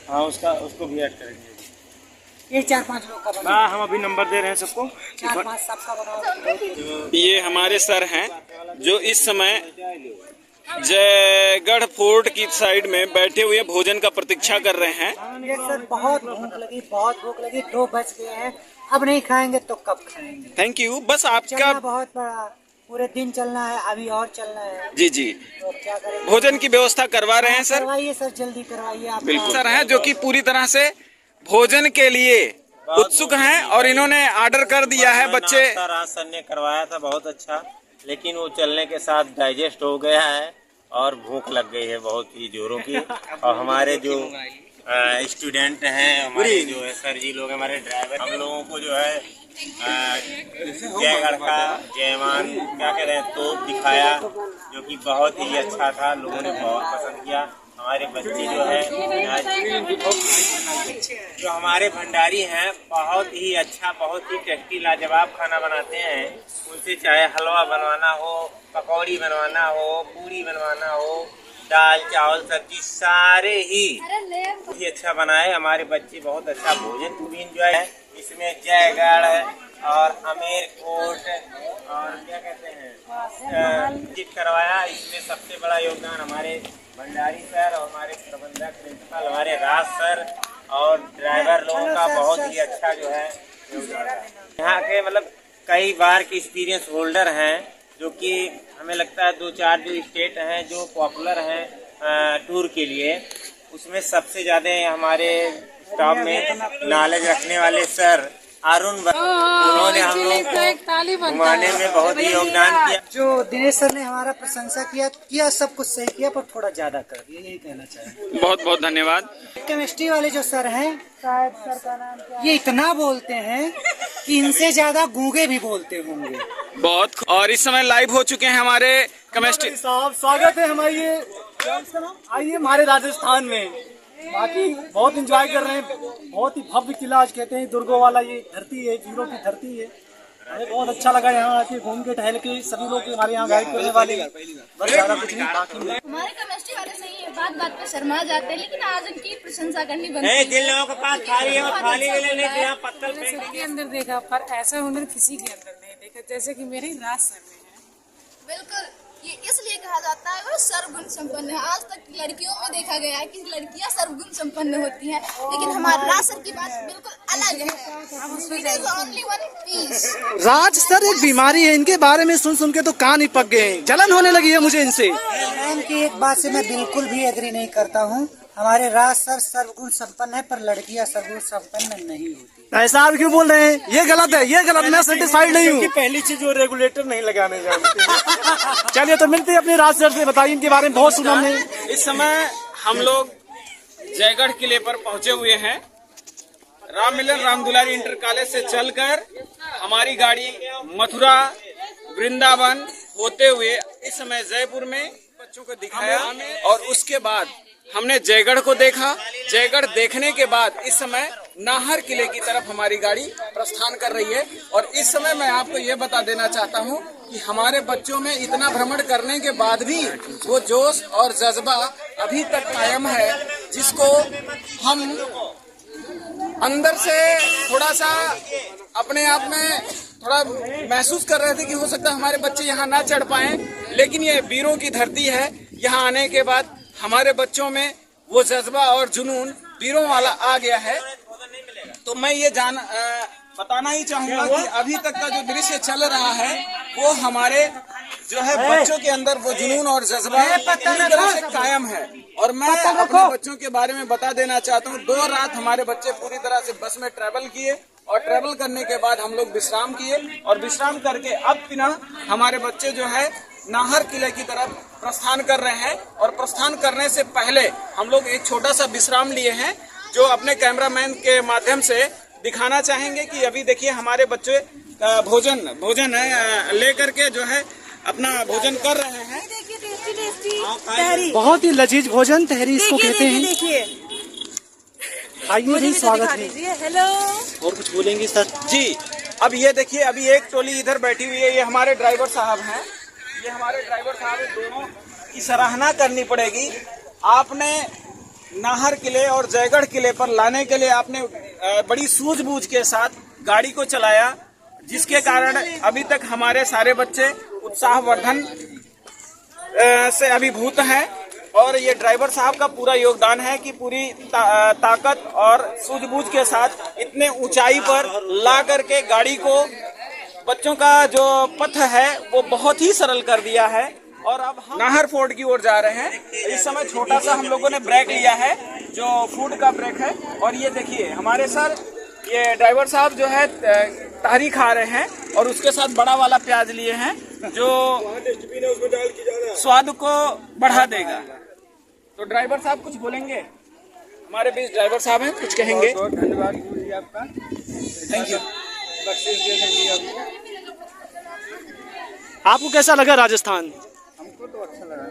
हाँ उसको भी ऐड करेंगे। ये 4-5 लोग का बना। हाँ हम अभी नंबर दे रहे हैं सबको। 4-5 सबका बनाओ। ये हमारे सर हैं जो इस समय जयगढ़ फोर्ट की साइड में बैठे हुए भोजन का प्रतीक्षा कर रहे हैं। ये सर बहुत भूख लगी 2 बज गए हैं, अब नहीं खाएंगे तो कब खाएंगे। Thank you. बस आपका चलना बहुत बड़ा, पूरे दिन चलना है, अभी और चलना है। जी जी, तो क्या करेंगे। भोजन की व्यवस्था करवा रहे हैं सर। करवाइए सर, जल्दी करवाइए आप। बिल्कुल सर हैं जो कि पूरी तरह से भोजन के लिए उत्सुक हैं और इन्होंने ऑर्डर कर दिया है। बच्चे राज सर ने करवाया था बहुत अच्छा, लेकिन वो चलने के साथ डाइजेस्ट हो गया है और भूख लग गई है बहुत ही जोरों की। और हमारे जो स्टूडेंट हैं, हमारे जो है सर जी लोग, हमारे ड्राइवर, हम लोगों को जो है जयगढ़ का जयमान क्या कह रहे हैं तोप दिखाया, जो कि बहुत ही अच्छा था, लोगों ने बहुत पसंद किया। हमारे बच्चे जो है जो हमारे भंडारी हैं बहुत ही अच्छा, बहुत ही टेस्टी लाजवाब खाना बनाते हैं। उनसे चाहे हलवा बनवाना हो, पकौड़ी बनवाना हो, पूरी बनवाना हो, दाल चावल सब्जी सारे ही अच्छा बनाए। हमारे बच्चे बहुत अच्छा भोजन भी इंजॉय है। इसमें जयगढ़ और अमेरकोट और क्या कहते हैं विजिट करवाया। इसमें सबसे बड़ा योगदान हमारे भंडारी सर और हमारे प्रबंधक प्रिंसिपल हमारे राज सर और ड्राइवर लोगों का बहुत ही अच्छा जो है योगदान है। यहाँ के मतलब कई बार के एक्सपीरियंस होल्डर हैं, जो कि हमें लगता है 2-4 जो स्टेट हैं जो पॉपुलर हैं टूर के लिए, उसमें सबसे ज्यादा हमारे स्टाफ में नॉलेज रखने वाले सर अरुण, उन्होंने हम लोग को घुमाने में बहुत ही योगदान किया। जो दिनेश सर ने हमारा प्रशंसा किया सब कुछ सही किया, पर थोड़ा ज्यादा कर दिया, यही कहना चाहेंगे। बहुत बहुत धन्यवाद। केमिस्ट्री वाले जो सर हैं, शायद सर का नाम क्या है, ये इतना बोलते हैं कि इनसे ज्यादा गूंगे भी बोलते होंगे बहुत। और इस समय लाइव हो चुके हैं हमारे केमिस्ट्री साहब। स्वागत है हमारे आइए हमारे राजस्थान में। बाकी बहुत एंजॉय कर रहे हैं, बहुत ही भव्य किला आज कहते हैं दुर्गों वाला, ये धरती है, वीरों की धरती है। हमें बहुत अच्छा लगा यहाँ आके घूम के टहल के। सभी लोग हमारे यहाँ गाइड करने वाले, बस ज़्यादा कुछ नहीं। बाकी हमारे केमिस्ट्री वाले सही है, बात बात पे शर्मा जाते हैं, लेकिन आज उनकी प्रशंसा करनी बनती है। जिन लोगों के पास थाली है वो थाली वाले नहीं तो यहाँ पत्थर फेंक के अंदर देखा, पर ऐसा हुनर किसी के अंदर नहीं देखा जैसे कि मेरे राज सर में है। बिल्कुल, ये इसलिए कहा जाता है वो सर्वगुण संपन्न है। आज तक लड़कियों में देखा गया है कि लड़कियां सर्वगुण संपन्न होती हैं, लेकिन हमारे राज सर की बात बिल्कुल अलग है। It is only one piece। Raj sir एक बीमारी है, इनके बारे में सुन के तो कान ही पक गए हैं, जलन होने लगी है मुझे इनसे। मैम की एक बात से मैं बिल्कुल भी एग्री नहीं करता हूँ। हमारे राज सर सर्वगुण संपन्न है, पर लड़कियां सर्वगुण संपन्न नहीं होती। ऐसा आप क्यों बोल रहे हैं? ये गलत है, ये गलत। मैं सेटिस्फाइड नहीं हूँ। पहली चीज वो रेगुलेटर नहीं लगाने जानते। चलिए तो मिलते हैं अपने राज सर से, बताइए इनके बारे में बहुत सुना हमने। इस समय हम लोग जयगढ़ किले पर पहुंचे हुए हैं। राम मिलन राम दुलारी इंटर कॉलेज से चलकर हमारी गाड़ी मथुरा वृंदावन होते हुए इस समय जयपुर में बच्चों को दिखाया और उसके बाद हमने जयगढ़ को देखा। जयगढ़ देखने के बाद इस समय नाहर किले की तरफ हमारी गाड़ी प्रस्थान कर रही है। और इस समय मैं आपको ये बता देना चाहता हूँ कि हमारे बच्चों में इतना भ्रमण करने के बाद भी वो जोश और जज्बा अभी तक कायम है, जिसको हम अंदर से थोड़ा सा अपने आप में थोड़ा महसूस कर रहे थे कि हो सकता है हमारे बच्चे यहाँ ना चढ़ पाएं, लेकिन ये वीरों की धरती है। यहाँ आने के बाद हमारे बच्चों में वो जज्बा और जुनून वीरों वाला आ गया है। तो मैं ये बताना ही चाहूंगा कि अभी तक का जो दृश्य चल रहा है वो हमारे जो है बच्चों के अंदर वो जुनून और जज्बा पूरी तरह से कायम है। और मैं अपने बच्चों के बारे में बता देना चाहता हूँ, 2 रात हमारे बच्चे पूरी तरह से बस में ट्रैवल किए और ट्रैवल करने के बाद हम लोग विश्राम किए और विश्राम करके अब पुनः हमारे बच्चे जो है नाहर किले की तरफ प्रस्थान कर रहे हैं। और प्रस्थान करने से पहले हम लोग एक छोटा सा विश्राम लिए हैं, जो अपने कैमरामैन के माध्यम से दिखाना चाहेंगे कि अभी देखिए हमारे बच्चे भोजन है लेकर के जो है अपना भोजन कर रहे हैं। बहुत ही लजीज भोजन तहरी इसको कहते हैं। आइए जी, स्वागत है। हेलो, और कुछ बोलेंगे सर जी? अब ये देखिए, अभी एक टोली इधर बैठी हुई है, ये हमारे ड्राइवर साहब हैं। ये हमारे ड्राइवर साहब दोनों की सराहना करनी पड़ेगी। आपने नाहर किले और जयगढ़ किले पर लाने के लिए आपने बड़ी सूझबूझ के साथ गाड़ी को चलाया, जिसके कारण अभी तक हमारे सारे बच्चे उत्साहवर्धन से अभिभूत हैं। और ये ड्राइवर साहब का पूरा योगदान है कि पूरी ताकत और सूझबूझ के साथ इतने ऊंचाई पर ला करके गाड़ी को, बच्चों का जो पथ है वो बहुत ही सरल कर दिया है। और अब हम नाहर फोर्ट की ओर जा रहे हैं। इस समय छोटा सा हम लोगों ने ब्रेक लिया है, जो फूड का ब्रेक है। और ये देखिए हमारे सर, ये ड्राइवर साहब जो है तारी खा रहे हैं और उसके साथ बड़ा वाला प्याज लिए हैं, जो स्वाद को बढ़ा देगा। तो ड्राइवर साहब कुछ बोलेंगे? हमारे बीच ड्राइवर साहब हैं, कुछ कहेंगे? बहुत धन्यवाद आपका, थैंक यू। आपको कैसा लगा राजस्थान? हमको तो अच्छा लगा।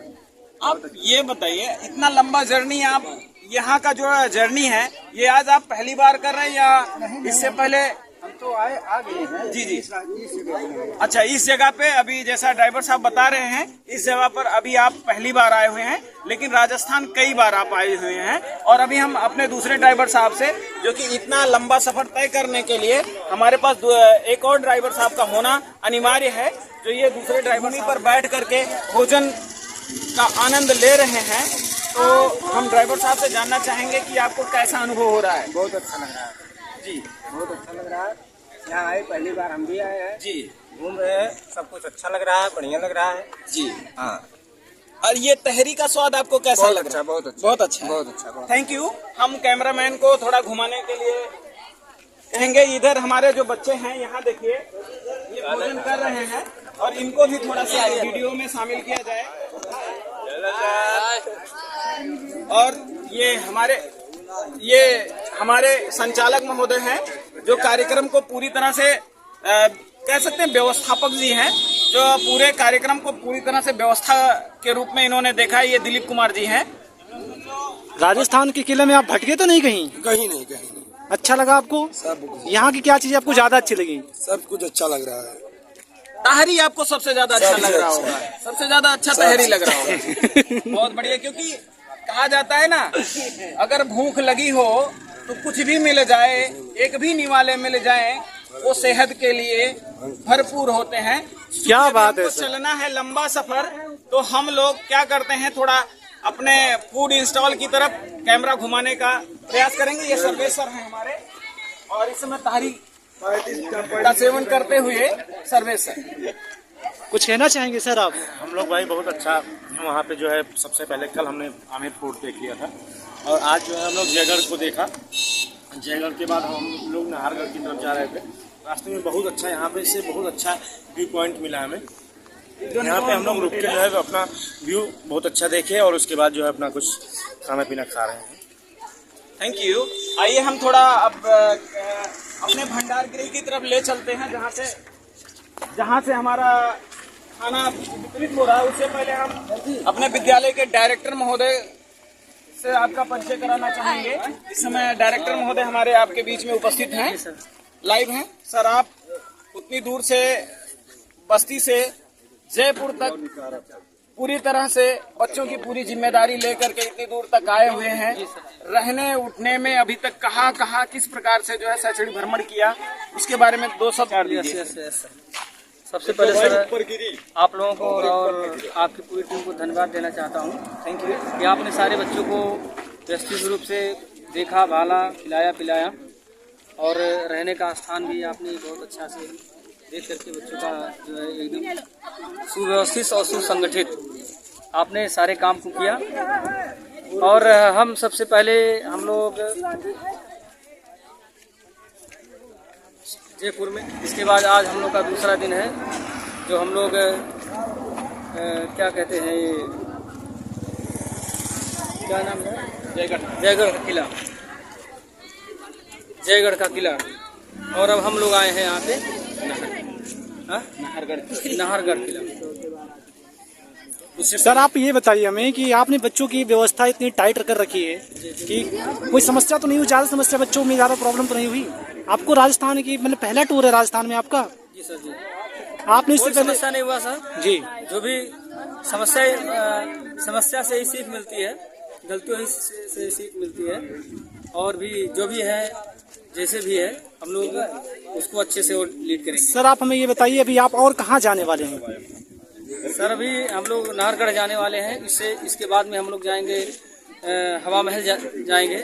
आप ये बताइए, इतना लंबा जर्नी, आप यहाँ का जो जर्नी है ये आज आप पहली बार कर रहे हैं या इससे पहले? हम तो आ गए हैं। जी जी। इस जगह। अच्छा, इस जगह पे अभी जैसा ड्राइवर साहब बता रहे हैं, इस जगह पर अभी आप पहली बार आए हुए हैं, लेकिन राजस्थान कई बार आप आए हुए हैं। और अभी हम अपने दूसरे ड्राइवर साहब से, जो कि इतना लंबा सफर तय करने के लिए हमारे पास एक और ड्राइवर साहब का होना अनिवार्य है, जो ये दूसरे ड्राइवर पर बैठ करके भोजन का आनंद ले रहे हैं। तो हम ड्राइवर साहब से जानना चाहेंगे कि आपको कैसा अनुभव हो रहा है? बहुत अच्छा लग रहा है जी, बहुत अच्छा लग रहा है। यहाँ आए, पहली बार हम भी आए हैं, जी, घूम रहे हैं, सब कुछ अच्छा लग रहा है, बढ़िया लग रहा है जी। हाँ। और ये तहरी का स्वाद आपको कैसा लग रहा है? बहुत अच्छा, बहुत अच्छा, बहुत अच्छा। Thank you. हम कैमरामैन को थोड़ा घुमाने के लिए कहेंगे। इधर हमारे जो बच्चे हैं, यहाँ देखिए, ये भोजन कर रहे हैं और इनको भी थोड़ा सा वीडियो में शामिल किया जाए। और ये हमारे संचालक महोदय हैं, जो कार्यक्रम को पूरी तरह से कह सकते हैं व्यवस्थापक जी हैं, जो पूरे कार्यक्रम को पूरी तरह से व्यवस्था के रूप में इन्होंने देखा है। ये दिलीप कुमार जी हैं। राजस्थान के किले में आप भटके तो नहीं कहीं? कहीं नहीं, कहीं नहीं। अच्छा लगा आपको? सब यहाँ की क्या चीज आपको ज्यादा अच्छी लगी? सब कुछ अच्छा लग रहा है। तहरी आपको सबसे ज्यादा अच्छा सबसे लग रहा अच्छा। होगा, सबसे ज्यादा अच्छा तहरी लग रहा होगा। बहुत बढ़िया, क्योंकि कहा जाता है ना, अगर भूख लगी हो तो कुछ भी मिल जाए, एक भी निवाले मिल जाए, वो सेहत के लिए भरपूर होते हैं। क्या बात है तो सर। चलना है लंबा सफर, तो हम लोग क्या करते हैं, थोड़ा अपने फूड इंस्टॉल की तरफ कैमरा घुमाने का प्रयास करेंगे। ये सर्वेसर हैं हमारे, और इस समय तहरी का सेवन करते हुए सर्वेसर। कुछ कहना चाहेंगे सर आप? हम लोग भाई बहुत अच्छा, वहाँ पे जो है सबसे पहले कल हमने आमिर फोर्ट देख लिया था, और आज जो है हम लोग जयगढ़ को देखा। जयगढ़ के बाद हम लोग नाहरगढ़ की तरफ जा रहे थे। रास्ते में बहुत अच्छा, यहाँ पे से बहुत अच्छा व्यू पॉइंट मिला हमें। यहाँ पे हम लोग रुक के जो है अपना व्यू बहुत अच्छा देखे, और उसके बाद जो है अपना कुछ खाना पीना खा रहे हैं। Thank you. आइए हम थोड़ा अब अपने भंडार गृह की तरफ ले चलते हैं, जहाँ से हमारा खाना वितरित हो रहा है। उससे पहले हम अपने विद्यालय के डायरेक्टर महोदय से आपका परिचय कराना चाहेंगे। इस समय डायरेक्टर महोदय हमारे आपके बीच में उपस्थित हैं, लाइव हैं। सर, आप उतनी दूर से, बस्ती से जयपुर तक पूरी तरह से बच्चों की पूरी जिम्मेदारी लेकर के इतनी दूर तक आए हुए हैं। रहने उठने में अभी तक कहाँ किस प्रकार से जो है शैक्षणिक भ्रमण किया, उसके बारे में दो शब्द दीजिए। सबसे पहले सर, आप लोगों को और आपकी पूरी टीम को धन्यवाद देना चाहता हूँ। थैंक यू कि आपने सारे बच्चों को व्यवस्थित रूप से देखा, भाला, खिलाया पिलाया, और रहने का स्थान भी आपने बहुत अच्छा से देख करके बच्चों का जो है एकदम सुव्यवस्थित और सुसंगठित आपने सारे काम को किया। और हम सबसे पहले हम लोग जयपुर में, इसके बाद आज हम लोग का दूसरा दिन है, जो हम लोग क्या कहते हैं, ये क्या नाम है, जयगढ़ का किला, जयगढ़ का किला। और अब हम लोग आए हैं यहाँ पे नाहरगढ़ किला। सर, आप ये बताइए हमें कि आपने बच्चों की व्यवस्था इतनी टाइट कर रखी है कि कोई समस्या तो नहीं हुई? ज्यादा समस्या बच्चों में, ज्यादा प्रॉब्लम तो नहीं हुई आपको? राजस्थान की मतलब पहला टूर है राजस्थान में आपका? जी सर जी। आपने इससे पहले? समस्या नहीं हुआ सर जी। जो भी समस्या से ही सीख मिलती है, गलतियों से सीख मिलती है, और भी जो भी है जैसे भी है हम लोग उसको अच्छे से और लीड करेंगे। सर आप हमें ये बताइए, अभी आप और कहाँ जाने वाले हैं? सर अभी हम लोग नाहरगढ़ जाने वाले हैं, इसके बाद में हम लोग जाएंगे हवा महल जाएंगे,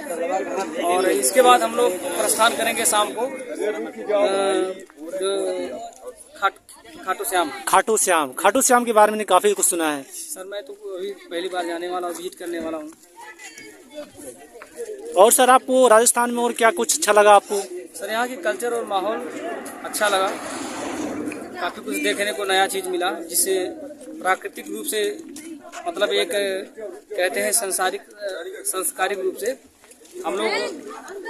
और इसके बाद हम लोग प्रस्थान करेंगे शाम को जो खाटू श्याम के बारे में काफी कुछ सुना है। सर मैं तो अभी पहली बार जाने वाला हूँ, विजिट करने वाला हूँ। और सर आपको राजस्थान में और क्या कुछ अच्छा लगा आपको? सर यहाँ की कल्चर और माहौल अच्छा लगा, काफी कुछ देखने को नया चीज मिला, जिससे प्राकृतिक रूप से मतलब एक कहते हैं संस्कारिक रूप से हम लोग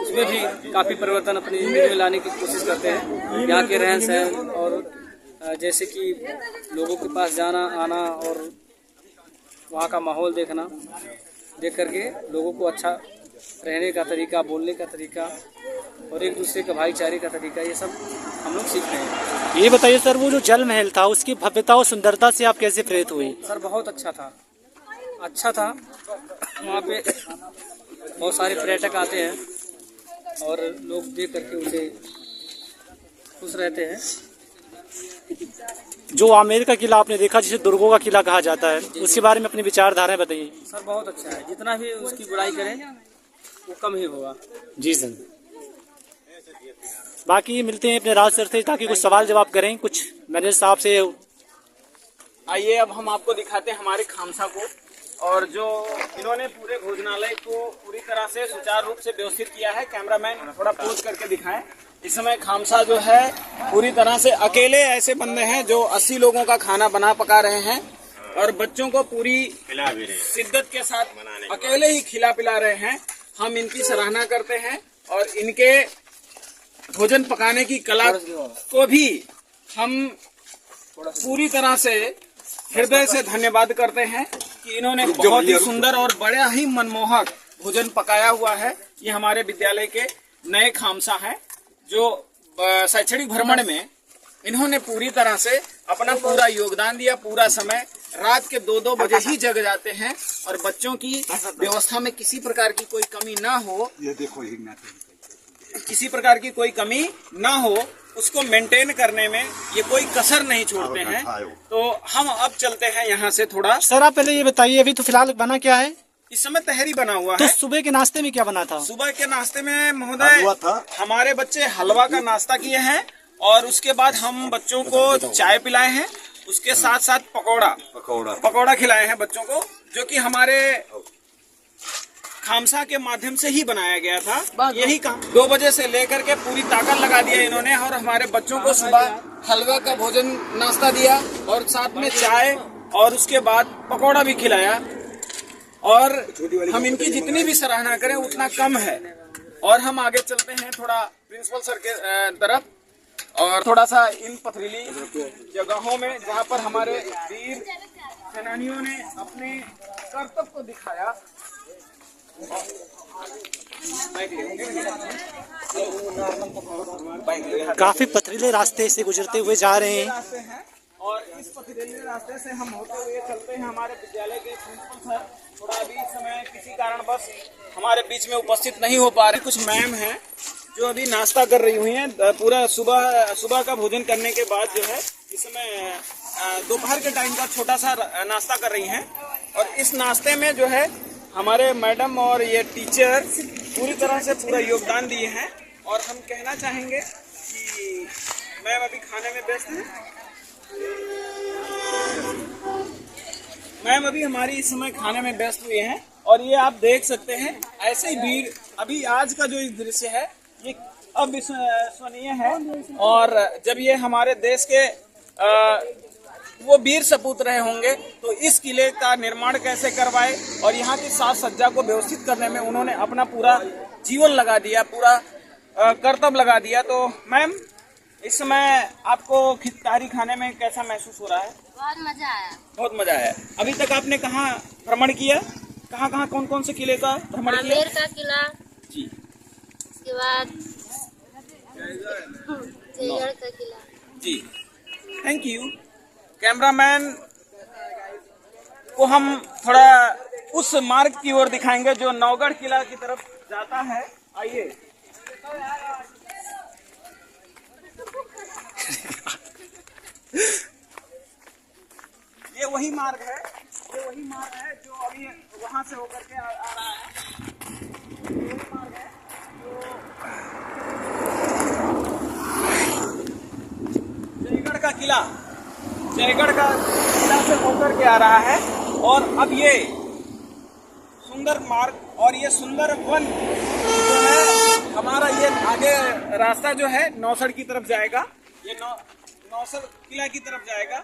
उसमें भी काफी परिवर्तन अपनी जिंदगी में लाने की कोशिश करते हैं। यहाँ के रहन सहन और जैसे कि लोगों के पास जाना आना और वहाँ का माहौल देखना, देख करके लोगों को अच्छा रहने का तरीका, बोलने का तरीका और एक दूसरे का भाईचारे का तरीका, ये सब हम लोग सीख रहे हैं। ये बताइए सर, वो जो जल महल था उसकी भव्यता और सुंदरता से आप कैसे प्रेरित हुए? सर बहुत अच्छा था वहाँ पे बहुत सारे पर्यटक आते हैं और लोग देख करके उसे खुश रहते हैं। जो आमेर का किला आपने देखा, जिसे दुर्गों का किला कहा जाता है, उसके बारे में अपनी विचारधाराएं बताइए। सर बहुत अच्छा है, जितना भी उसकी बुराई करें वो कम ही होगा। जी सर। बाकी मिलते हैं अपने राज सर से ताकि कुछ सवाल जवाब करें कुछ मैनेजर साहब से। आइए अब हम आपको दिखाते हैं हमारे खामसा को, और जो इन्होंने पूरे भोजनालय को पूरी तरह से सुचारू रूप से व्यवस्थित किया है। कैमरामैन थोड़ा पोज करके दिखाएं। इस समय खामसा जो है पूरी तरह से अकेले ऐसे बंदे हैं जो 80 लोगों का खाना बना पका रहे हैं और बच्चों को पूरी शिद्दत के साथ अकेले ही खिला पिला रहे हैं। हम इनकी सराहना करते हैं और इनके भोजन पकाने की कला को भी हम पूरी तरह से हृदय से धन्यवाद करते हैं कि इन्होंने बहुत ही सुंदर और बड़ा ही मनमोहक भोजन पकाया हुआ है। ये हमारे विद्यालय के नए खामसा हैं जो शैक्षणिक भ्रमण में इन्होंने पूरी तरह से अपना पूरा योगदान दिया। पूरा समय रात के 2-2 बजे ही जग जाते हैं और बच्चों की व्यवस्था में किसी प्रकार की कोई कमी ना हो, किसी प्रकार की कोई कमी ना हो, उसको मेंटेन करने में ये कोई कसर नहीं छोड़ते हैं। तो हम अब चलते हैं यहाँ से थोड़ा। सर आप पहले ये बताइए, अभी तो फिलहाल बना क्या है? इस समय तहरी बना हुआ तो है। सुबह के नाश्ते में क्या बना था? सुबह के नाश्ते में महोदय हमारे बच्चे हलवा का नाश्ता किए हैं और उसके बाद हम बच्चों को चाय पिलाए हैं। उसके साथ साथ पकौड़ा खिलाए हैं बच्चों को, जो कि हमारे खामसा के माध्यम से ही बनाया गया था। यही काम 2 बजे से लेकर के पूरी ताकत लगा दिया इन्होंने और हमारे बच्चों को सुबह हलवा का भोजन नाश्ता दिया और साथ में चाय और उसके बाद पकौड़ा भी खिलाया। और हम इनकी जितनी भी सराहना करें उतना कम है। और हम आगे चलते हैं थोड़ा प्रिंसिपल सर के तरफ और थोड़ा सा इन पथरीली जगहों में जहाँ पर हमारे वीर सेनानियों ने अपने कर्तव्य को दिखाया। काफी पथरीले रास्ते से गुजरते हुए जा रहे हैं और इस पथरीले रास्ते से हम होते हुए चलते हैं। हमारे विद्यालय के प्रिंसिपल सर थोड़ा अभी इस समय किसी कारणवश हमारे बीच में उपस्थित नहीं हो पा रहे। कुछ मैम हैं जो अभी नाश्ता कर रही हुई हैं। पूरा सुबह का भोजन करने के बाद जो है इस समय दोपहर के टाइम का छोटा सा नाश्ता कर रही हैं। और इस नाश्ते में जो है हमारे मैडम और ये टीचर पूरी तरह से पूरा योगदान दिए हैं। और हम कहना चाहेंगे कि मैम अभी खाने में व्यस्त हैं। मैम अभी हमारी इस समय खाने में व्यस्त हुए हैं और ये आप देख सकते हैं ऐसे ही भीड़ अभी आज का जो इस दृश्य है ये अविस्मरणीय है। और जब ये हमारे देश के वो वीर सपूत रहे होंगे तो इस किले का निर्माण कैसे करवाए और यहाँ की साज सज्जा को व्यवस्थित करने में उन्होंने अपना पूरा जीवन लगा दिया, पूरा कर्तव्य लगा दिया। तो मैम इस समय आपको खिचड़ी खाने में कैसा महसूस हो रहा है? बहुत मजा आया। बहुत मजा आया। अभी तक आपने कहाँ भ्रमण किया? कहाँ कौन से किले का भ्रमण किया? आमेर का किला जी, उसके बाद जयगढ़ का किला जी। Thank you. कैमरामैन को हम थोड़ा उस मार्ग की ओर दिखाएंगे जो नौगढ़ किला की तरफ जाता है। आइए। ये वही मार्ग है, जो अभी वहां से होकर के आ रहा है। ये वही मार्ग है जो जयगढ़ का किला से होकर के आ रहा है। और अब ये सुंदर मार्ग और ये सुंदर वन जो है हमारा, ये आगे रास्ता जो है नौसड़ की तरफ जाएगा, ये नौसड़ किला की तरफ जाएगा,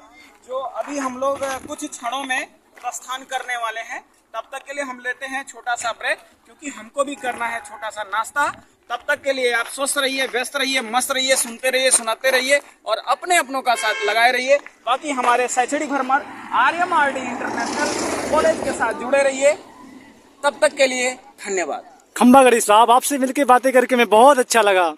जो अभी हम लोग कुछ क्षणों में प्रस्थान करने वाले हैं। तब तक के लिए हम लेते हैं छोटा सा ब्रेक, क्योंकि हमको भी करना है छोटा सा नाश्ता। तब तक के लिए आप स्वस्थ रहिए, व्यस्त रहिए, मस्त रहिए, सुनते रहिए, सुनाते रहिए और अपने अपनों का साथ लगाए रहिए। बाकी हमारे शैक्षणिक भ्रमण RMRD इंटरनेशनल कॉलेज के साथ जुड़े रहिए। तब तक के लिए धन्यवाद। खंबागढ़ी साहब, आपसे मिलके बातें करके मैं बहुत अच्छा लगा।